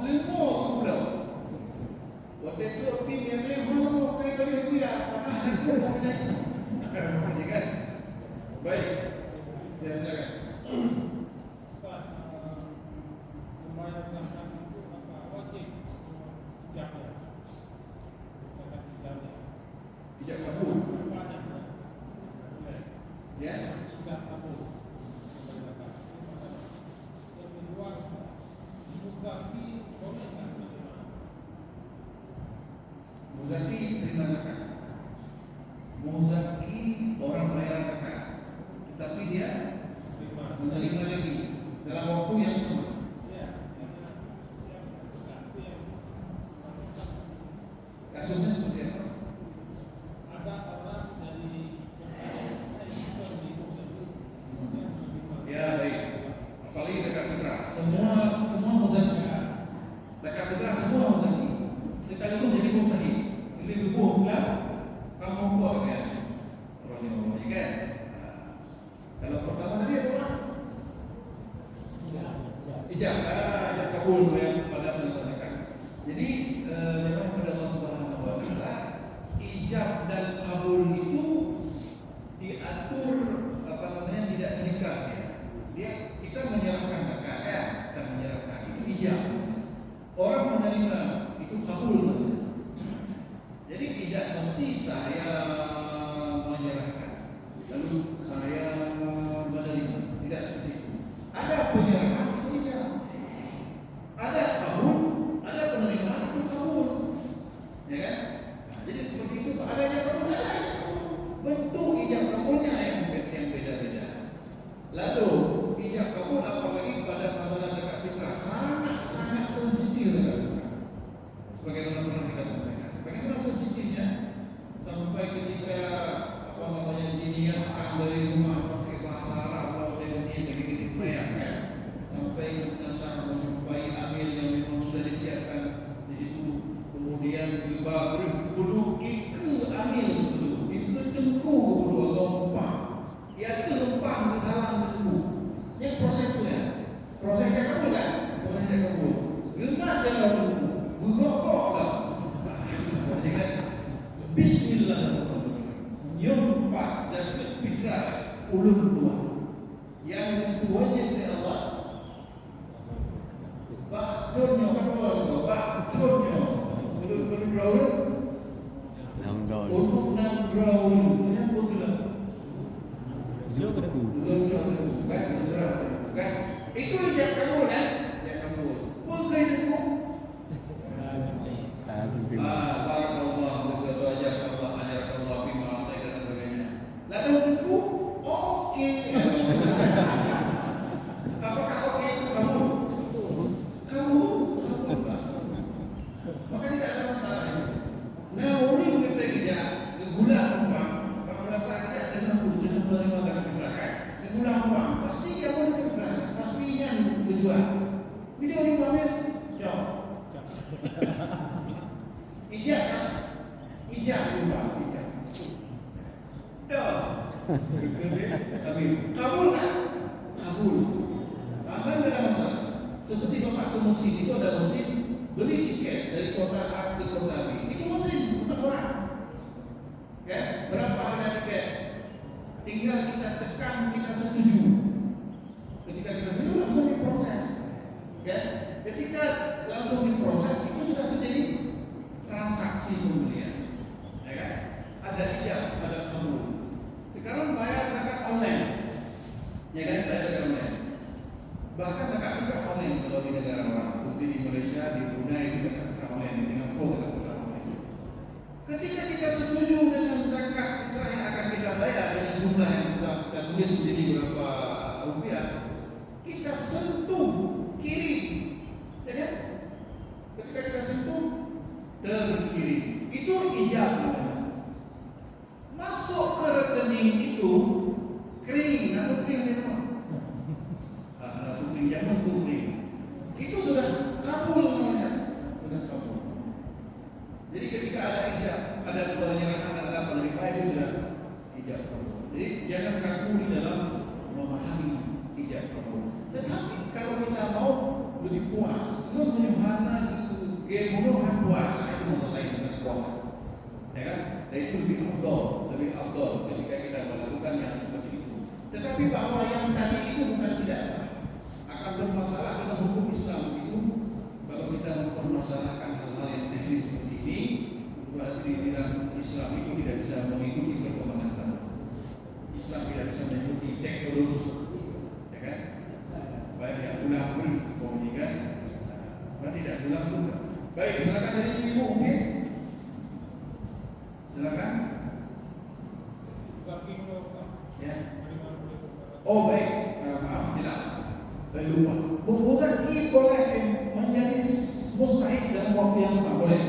[SPEAKER 1] pula. Waktu itu tim yang lemah kayak bagi aku ya. Aku mau belajar. Kan? Baik. Ya silakan.
[SPEAKER 3] Membayar zakat itu apa wajib? Jangan.
[SPEAKER 1] Tidak kabur. Ya.
[SPEAKER 3] Tidak kabur. Yang kedua, muzaki boleh tak menerima?
[SPEAKER 1] Muzaki terima zakat. Muzaki orang bayar zakat, tetapi dia menerima lagi dalam waktu yang sama. Kasusnya seperti apa?
[SPEAKER 3] Ada orang dari
[SPEAKER 1] ya baik. Apalagi zakat fitrah. Semua muzaki. Zakat fitrah semua muzaki. Sekaligus jadi mustahil. Ini hukum pula. Kamu buat ya. Orang yang ngomong kan. Kalau pertama tadi apa? Ijab kabul yang pada penerima zakat. Jadi memang pada Allah Subhanahu Wa Taala ijab dan kabul itu diatur apa namanya tidak terikat ya. Dia kita menyerahkan zakat ya, kita menyerahkan itu ijab. Orang menerima itu kabul. Jadi tidak mesti saya menyerahkan lalu saya menerima, tidak seperti itu. Ada penyerahan itu ijab. Ada kabul, ada penerimaan itu kabul. Ya kan? Nah, jadi seperti itu adanya kabul, bentuk ijab kabulnya yang beda-beda. Lalu ijab kabul apalagi pada masalah zakat fitrah sangat sensitif zakat fitrah. Sebagaimana pernah kita sampaikan. Bagaimana sensitifnya sampai ketika apa namanya diniatkan dari rumah pakai bahasa Arab atau dari begini bayangkan sampai menasah menjumpai amil yang memang sudah disiapkan di situ, kemudian tiba duduk ikut amil dulu, ikut tengku dulu lompat, ya terlempang kesalahan tengku. Ini prosesnya kamu kan? Prosesnya kamu. Gimana jangan tengku, bergokok lah. Bismillahirrahmanirrahim. Nyumpat dan berfikrah ulun dua. Yang kedua jadi Allah. Bakturnya kan Allah. Bakturnya. Ulun draul. Ulun nang draul. Yang betul.
[SPEAKER 2] Itu teku.
[SPEAKER 1] Kan? Itu ijab kamu kan? Ijab kamu. Bukan itu. Barakallahu wa jazakallahu ajrakallahu fi ma ataita dan sebagainya. Lalu itu oke. Apakah oke itu kamu? Kamu. Maka tidak ada masalah. Nah, orang kita ijab, gula umpam. Pak hijab. Dah. Tapi kabul kan? Kabul. Bahkan tidak ada masalah. Seperti Bapak ke mesin itu ada mesin beli tiket dari kota A ke kota B. Itu mesin bukan orang. Ya, berapa harga tiket? Tinggal kita tekan, kita setuju. Ketika kita setuju langsung diproses. Ya, ketika langsung diproses itu sudah terjadi transaksi pembelian. Ya kan? Ada ijab, ada kabul. Sekarang bayar zakat online. Ya kan, bayar zakat online. Bahkan zakat fitrah online kalau di negara orang seperti di Malaysia, di Brunei itu zakat fitrah online, di Singapura zakat fitrah online. Ketika kita setuju dengan zakat fitrah yang akan kita bayar dengan jumlah yang kita tulis jadi berapa rupiah, kita sentuh kirim, ya kan? Ketika kita sentuh terkirim, itu ijab. Masuk ke rekening itu kering, atau kering di rumah. Jangan kering. Itu sudah kabul namanya. Sudah kabul. Jadi ketika ada ijab, ada penyerahan, ada penerimaan itu sudah ijab kabul. Jadi jangan kaku di dalam memahami ijab kabul. Tetapi kalau kita mau lebih puas, lu menyuhana itu gemunuhan puasa itu lain dengan puasa. Ya kan? Dan itu lebih afdol ketika kita melakukan yang seperti itu. Tetapi bahwa yang tadi itu bukan tidak sah. Akan bermasalah dengan hukum Islam itu kalau kita mempermasalahkan hal-hal yang teknis seperti ini, berarti di dalam Islam itu tidak bisa mengikuti perkembangan zaman. Islam tidak bisa mengikuti teknologi, ya kan? Baik yang ulang komunikasi, tidak ulang juga. Baik, silakan dari ibu, oke? Silakan. Ya. Oh baik, maaf silakan. Muzaki boleh menjadi mustahik dalam waktu yang sama, boleh.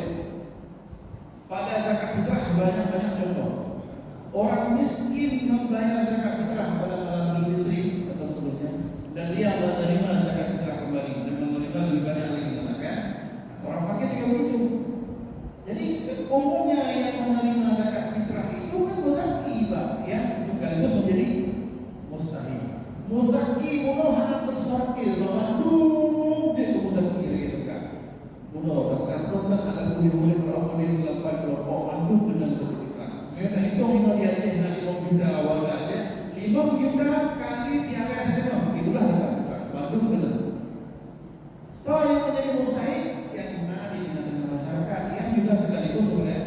[SPEAKER 1] Pada zakat fitrah banyak contoh. Orang miskin membayar zakat fitrah pada malam Idul Fitri atau sebelumnya, dan dia menerima zakat fitrah kembali dan menerima lebih banyak lagi, kan? Orang fakir juga begitu. Jadi umumnya yang menerima zakat fitrah itu kan muzaki, Pak, ya, sekaligus menjadi mustahik. Muzaki bunuh anak tersakir, mengandung dia muzaki gitu kan. Bunuh, apakah anak boleh berapa dari 8 kelompok manduk dengan berfitrah. Karena hitung di Aceh nanti 5 juta warga Aceh, 5 juta kali siapa yang sedang, itulah zakat fitrah. Manduk benar. Toh yang menjadi mustahik yang mana di tengah masyarakat yang juga sekaligus oleh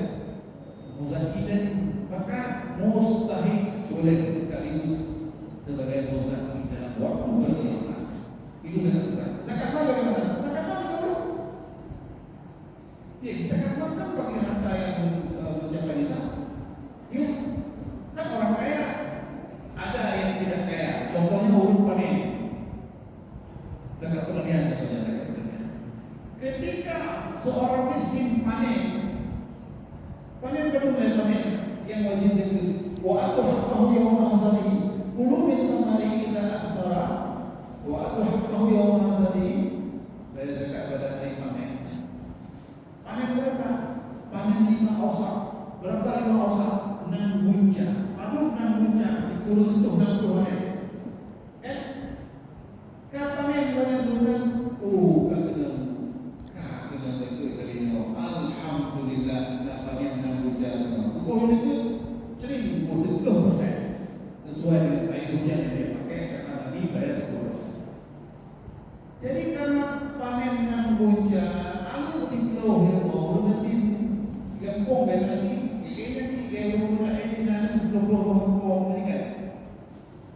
[SPEAKER 1] muzaki, dan maka mustahik boleh sekaligus sebagai muzaki dalam waktu bersamaan. Itu zakat fitrah. Zakat mal bagaimana? Zakat mal juga bro. Ya, zakat mal kan bagi harta yang mencapai nisab. Ya, kan orang kaya ada yang tidak kaya. Contohnya urut panen. Zakat panen. Ketika seorang miskin panen benar panen yang wajib itu. Wa atuh yawma hasadihi. Kulu min samari idza asdara wa atuh yawma hasadihi. Dari zakat pada hari panen. Panen berapa? Panen 5 awsak. Berapa 5 awsak? 6 buncah. Atau 6 buncah dikurun untuk 60 hari. Panen banyak bulan. Alhamdulillah dapatnya 6 buncah semua. Buku itu sering 70% sesuai dengan air hujan yang dia pakai, karena tadi bayar 10%. Jadi karena panen 6 buncah, ambil simploh yang mau mesin gampang kan lagi, kayaknya sih kayak rumah ini nanti 20 meningkat.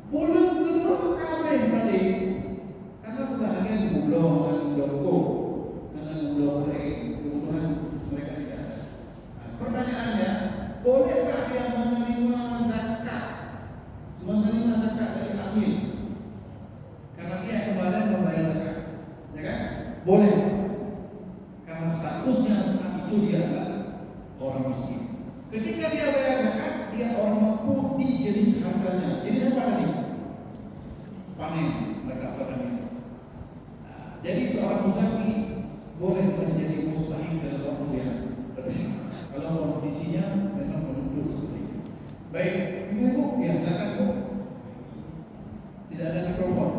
[SPEAKER 1] Bulan kedua kabeh tadi, karena sebahagian bulan dan dorgo, karena bulan kebutuhan mereka tidak ada. Pertanyaannya, bolehkah dia menerima zakat dari amil? Karena dia kemarin membayar zakat, ya kan? Boleh, karena statusnya saat itu dia adalah orang miskin. Ketika dia bayar zakat, dia orang mampu di jenis harganya. Jadi apa tadi? Panen, mereka panen. Jadi seorang muzaki boleh menjadi mustahik dalam waktu yang bersama. Kalau kondisinya memang Baik, ibu-ibu, ya silakan bu. Tidak ada mikrofon.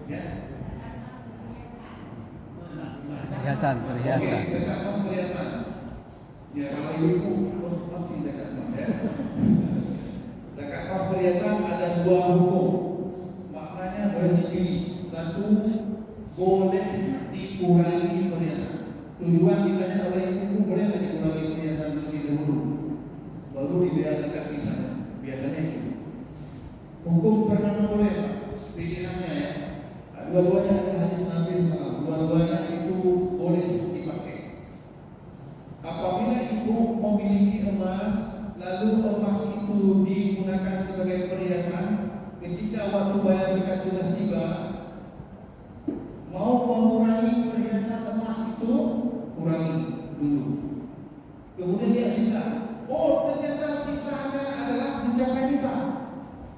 [SPEAKER 1] Ya.
[SPEAKER 4] Perhiasan.
[SPEAKER 1] Oke, dekat emas perhiasan. Ya kalau ibu pasti dekat emas ya. Dekat emas perhiasan ada dua hukum. Maknanya boleh dipilih. Satu, boleh dikurangi perhiasan. Tujuan ditanya oleh ibu boleh nggak dikurangi perhiasan terlebih dahulu, baru dibiarkan sisa. Biasanya itu. Hukum pertama boleh, pilihannya ya. Dua-duanya ada hadis Nabi SAW. Dua-duanya itu boleh dipakai. Apabila ibu memiliki emas, lalu emas itu digunakan sebagai perhiasan, ketika waktu bayar zakat sudah tiba, mau mengurangi perhiasan emas itu, kurangi dulu. Kemudian dia sisa. Oh, ternyata sisanya adalah mencapai nisab.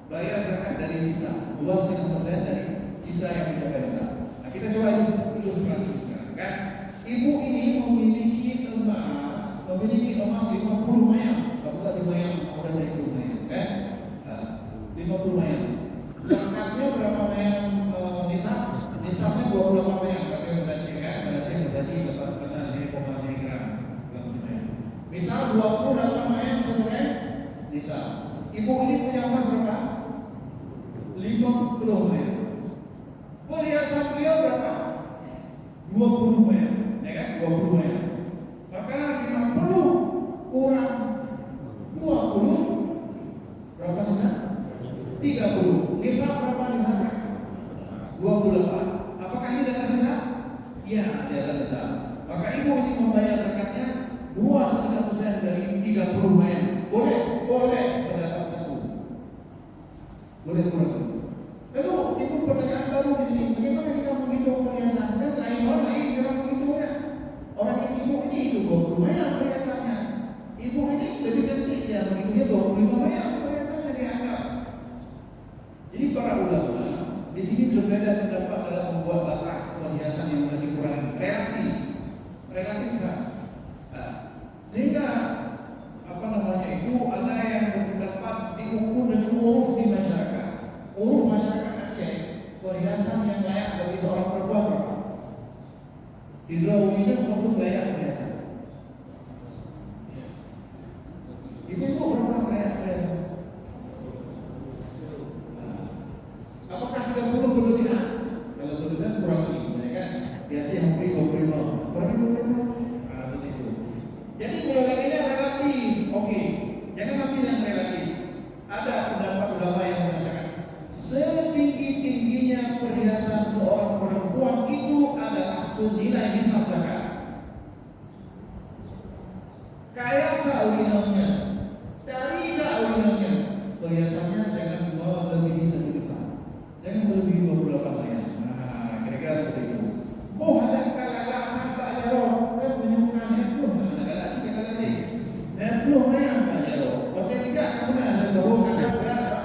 [SPEAKER 1] Bayar zakat dari sisa, 2,5% dari sisa yang mencapai nisab. Nah, kita coba ilustrasikan, kan? Ibu ini memiliki emas 50 mayang. Kamu tak 5 mayang, udah naik 10 mayang, kan? 50 mayang. Zakatnya berapa mayang nisab? Nisabnya 28 mayang. Tapi mendacik kan? Mendacik berarti 8,5 gram. Misal 28 mayang sebagai nisab. Ibu ini punya emas berapa? 50 mayang. Perhiasan beliau berapa? 20 mayang. Ya kan? 20 mayang. Maka 50 kurang 20 berapa sisa? 30. Nisab berapa nisabnya? 28. Apakah ini dana nisab? Iya, dana nisab. Maka ibu ini membayar zakatnya 2,5% dari 30 mayang. Boleh mendapat satu. Boleh. Lalu ibu pertanyaan baru di sini, bagaimana kita menghitung perhiasan? Dan lain cara menghitungnya. Orang yang ibu ini itu 20 mayang perhiasannya. Ibu ini lebih cantik ya, menghitungnya 25 mayang perhiasannya dianggap. Jadi para ulama di sini berbeda pendapat dalam membuat batas perhiasan yang boleh dikurangi. Relatif kan? Sehingga ada yang berpendapat diukur dengan uruf di masyarakat. Uruf masyarakat Aceh, perhiasan yang layak bagi seorang perempuan berapa? Hidraulinya untuk layak perhiasan. Itu berapa layak perhiasan? Apakah 30 berlebihan? Kalau berlebihan kurangi, ya kan? Di Aceh mungkin 25, kurangi 25. Seperti itu. Jadi kuranginya relatif, oke. Jangan ambil yang relatif. Ada pendapat ulama yang mengatakan setinggi-tingginya perhiasan seorang perempuan itu adalah senilai nisab zakat. Kaya kawinannya, dari kawinannya, perhiasannya jangan melebihi 1 besar. Jangan melebihi 28 mayang. Nah, kira-kira seperti itu. Oh, ada kalangan Pak Jarod kan menyukai itu. Ada sikap tadi. 10 mayang Pak Jarod. Pakai tidak kamu dah ada jauh kata berapa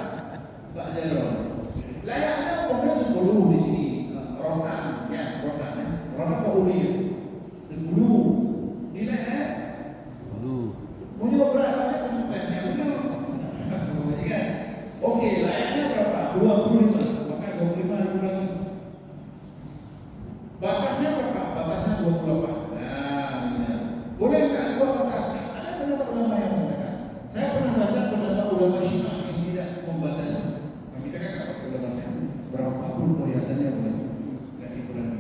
[SPEAKER 1] Pak Jarod. Layaknya pokoknya 10 di sini. Rotan ya. Rotan Pak Uli 10. Nilai 10. Punya berapa ya? Oke, layaknya berapa? 25. Maka 25 dikurangi. Batasnya berapa? Batasnya 28. Nah, boleh nggak gua batasnya? Ada pendapat ulama yang mengatakan. Saya pernah baca pendapat ulama Syiah yang tidak membatasi. Nah, kita kan dapat pendapat berapapun perhiasannya boleh. Nggak dikurangi.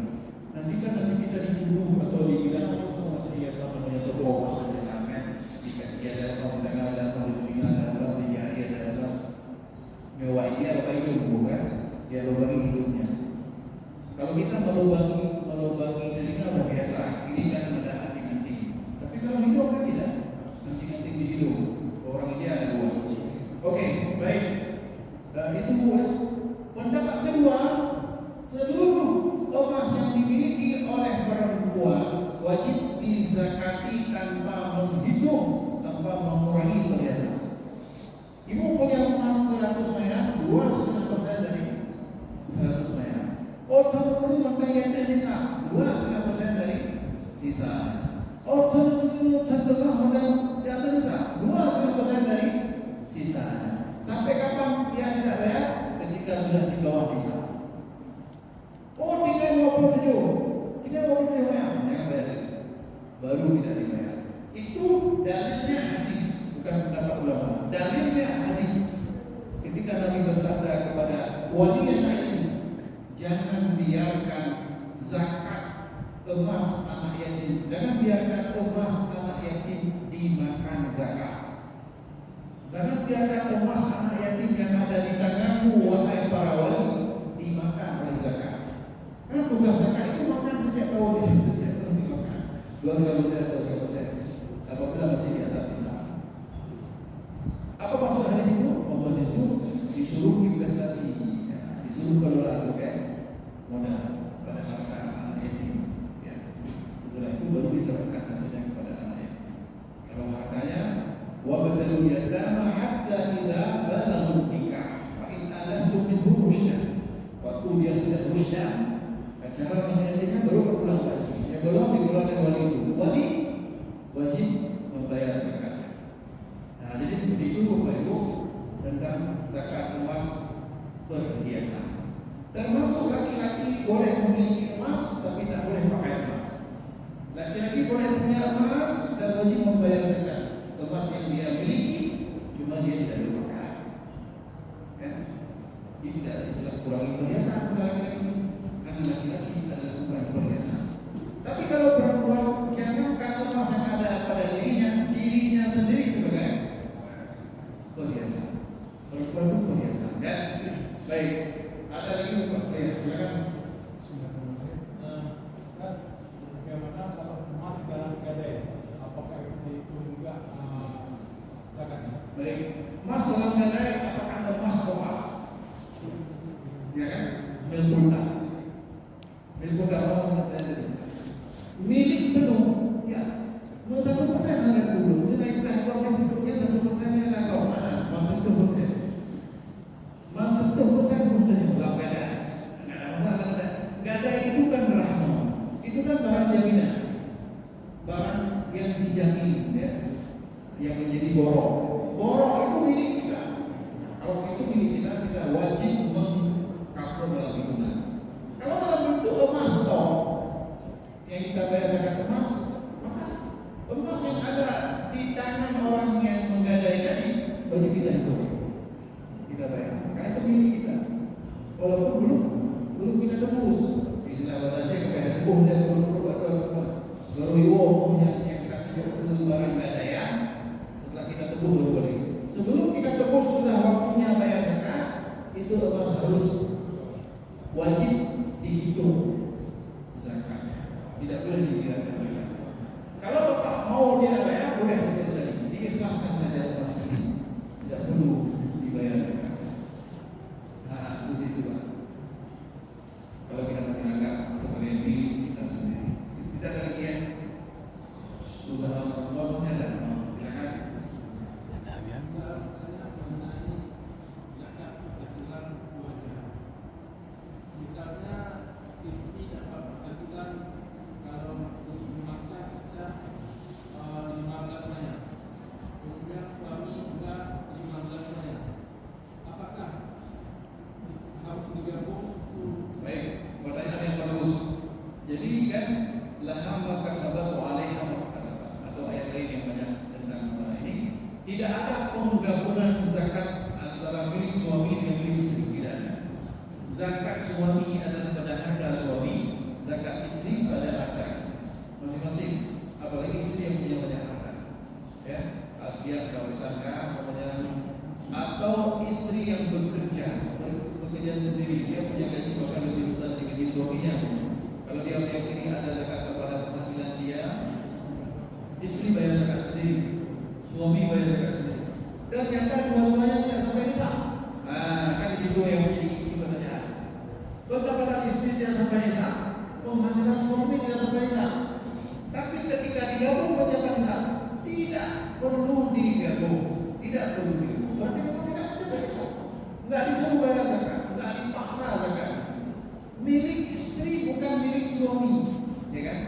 [SPEAKER 1] Nanti kita dituduh atau dibilang semua dia namanya terbawa dengan jika dia datang tengah datang di dunia datang di hari ada atas mewah dia apa itu bukan? Dia lubangi hidupnya. Kalau kita melubangi dirinya udah biasa, ini kan ada hati-hati. Tapi kalau hidup kan tidak, hati-hati di hidup. Orang ini ada dua. Oke, baik. Itu pendapat kedua, seluruh emas yang dimiliki oleh perempuan wajib dizakati tanpa menghitung, tanpa mengurangi perhiasan. Ibu punya emas 100 mayang, 2,5% dari 100 mayang. Ortodoks maknanya sisa 2,5% dari sisa. Ortodoks terdekat modal di atas sisa 2,5% dari Ada hadis ketika Nabi bersabda kepada wali anak ini, jangan biarkan zakat emas anak yatim, jangan biarkan emas anak yatim dimakan zakat. Jangan biarkan emas anak yatim yang ada di tanganmu wahai para wali dimakan oleh zakat. Karena tugas zakat itu makan setiap tahun, setiap tahun dimakan. 2% apabila masih di atas nisab. Apa maksud hadis itu? Allah itu disuruh investasi, ya, disuruh kelola zakat modal pada harta anak yatim. Ya. Setelah itu baru diserahkan hasilnya kepada anak yatim. Kalau hartanya wabtalul yatama hatta idza balaghu nikah fa in alastum minhum rusydan. Waktu dia sudah rusydan, cara menyajinya baru pulang lagi. Yang belum dikeluarkan wali itu, wali wajib membayar zakat. Nah, jadi seperti itu Bapak Ibu tentang zakat emas perhiasan. Termasuk laki-laki boleh memiliki emas tapi tak boleh pakai emas. Laki-laki boleh punya emas dan wajib membayar zakat. Emas yang dia miliki cuma dia tidak boleh pakai. Ya. Dia tidak ada istilah kurangi perhiasan pada laki-laki karena laki-laki adalah ukuran perhiasan. Tapi kalau perempuan jangankan emas yang ada pada dirinya sendiri sebagai perhiasan. Perempuan itu perhiasan. Ya. Baik. Ada lagi Pak? Ya, silakan.
[SPEAKER 3] Ustaz, bagaimana kalau emas dalam gadai? Apakah itu juga zakatnya?
[SPEAKER 1] Baik. Emas dalam gadai apakah emas soal? Ya kan? Milbunda. Milbunda apa milik penuh. Ya. 1% ada dulu. Kita ikut kalau disebutnya 1% yang ada kau mana? 1%. 1% bukan dalam gadai. Gadai itu kan rahma. Itu kan barang jaminan. Barang yang dijamin, ya. Yang menjadi borok. Borok itu milik kita. Kalau itu milik kita, kita wajib mengcover dalam hitungan. Kalau dalam bentuk emas toh, yang kita bayar zakat emas, maka emas yang ada di tangan orang yang menggadai tadi wajib kita hitung. Kita bayar. Karena itu milik kita. Walaupun belum kita tebus. Istilah bahasa Cek kayak tebus dan baru iwo yang kita barang gadaian. Setelah kita tebus baru balik. Sebelum kita tebus sudah waktunya bayar zakat, itu emas harus wajib dihitung zakatnya. Tidak boleh dibiarkan bayar. Kalau Bapak mau dia bayar, boleh saja lagi. Diikhlaskan saja emas ini. Tidak perlu dibayar zakat. Nah, seperti itu Pak. Kalau kita masih anggap seperti ini kita sendiri. Tidak ada lagi ya. Subhanallah masih ada. Silakan.
[SPEAKER 3] Misalnya istri dapat penghasilan kalau emasnya sejak 15 banyak, kemudian suami juga 15 banyak, apakah harus digabung?
[SPEAKER 1] Baik, pertanyaan yang bagus. Jadi kan laha makasabat wa alaiha makasabat atau ayat lain yang banyak tentang masalah ini. Tidak ada penggabungan zakat antara milik suami dengan milik istri, tidak ada. Zakat suami adalah pada harta suami, zakat istri pada harta istri. Masing-masing, apalagi istri yang punya banyak harta. Ya, dia kalau misalkan atau istri yang bekerja sendiri, dia punya gaji bahkan lebih besar dari gaji suaminya. Kalau dia meyakini ada zakat kepada penghasilan dia, istri bayar zakat sendiri, suami bayar zakat sendiri. Dan ternyata dua-duanya tidak sampai nisab. Nah, kan di situ yang menjadi pertanyaan. Pendapatan istri tidak sampai nisab, penghasilan suami tidak sampai nisab. Tapi ketika digabung mencapai nisab, tidak perlu digabung, tidak perlu digabung. Berarti memang tidak sampai nisab. Enggak disuruh bayar zakat, enggak dipaksa zakat. Milik istri bukan milik suami, ya kan?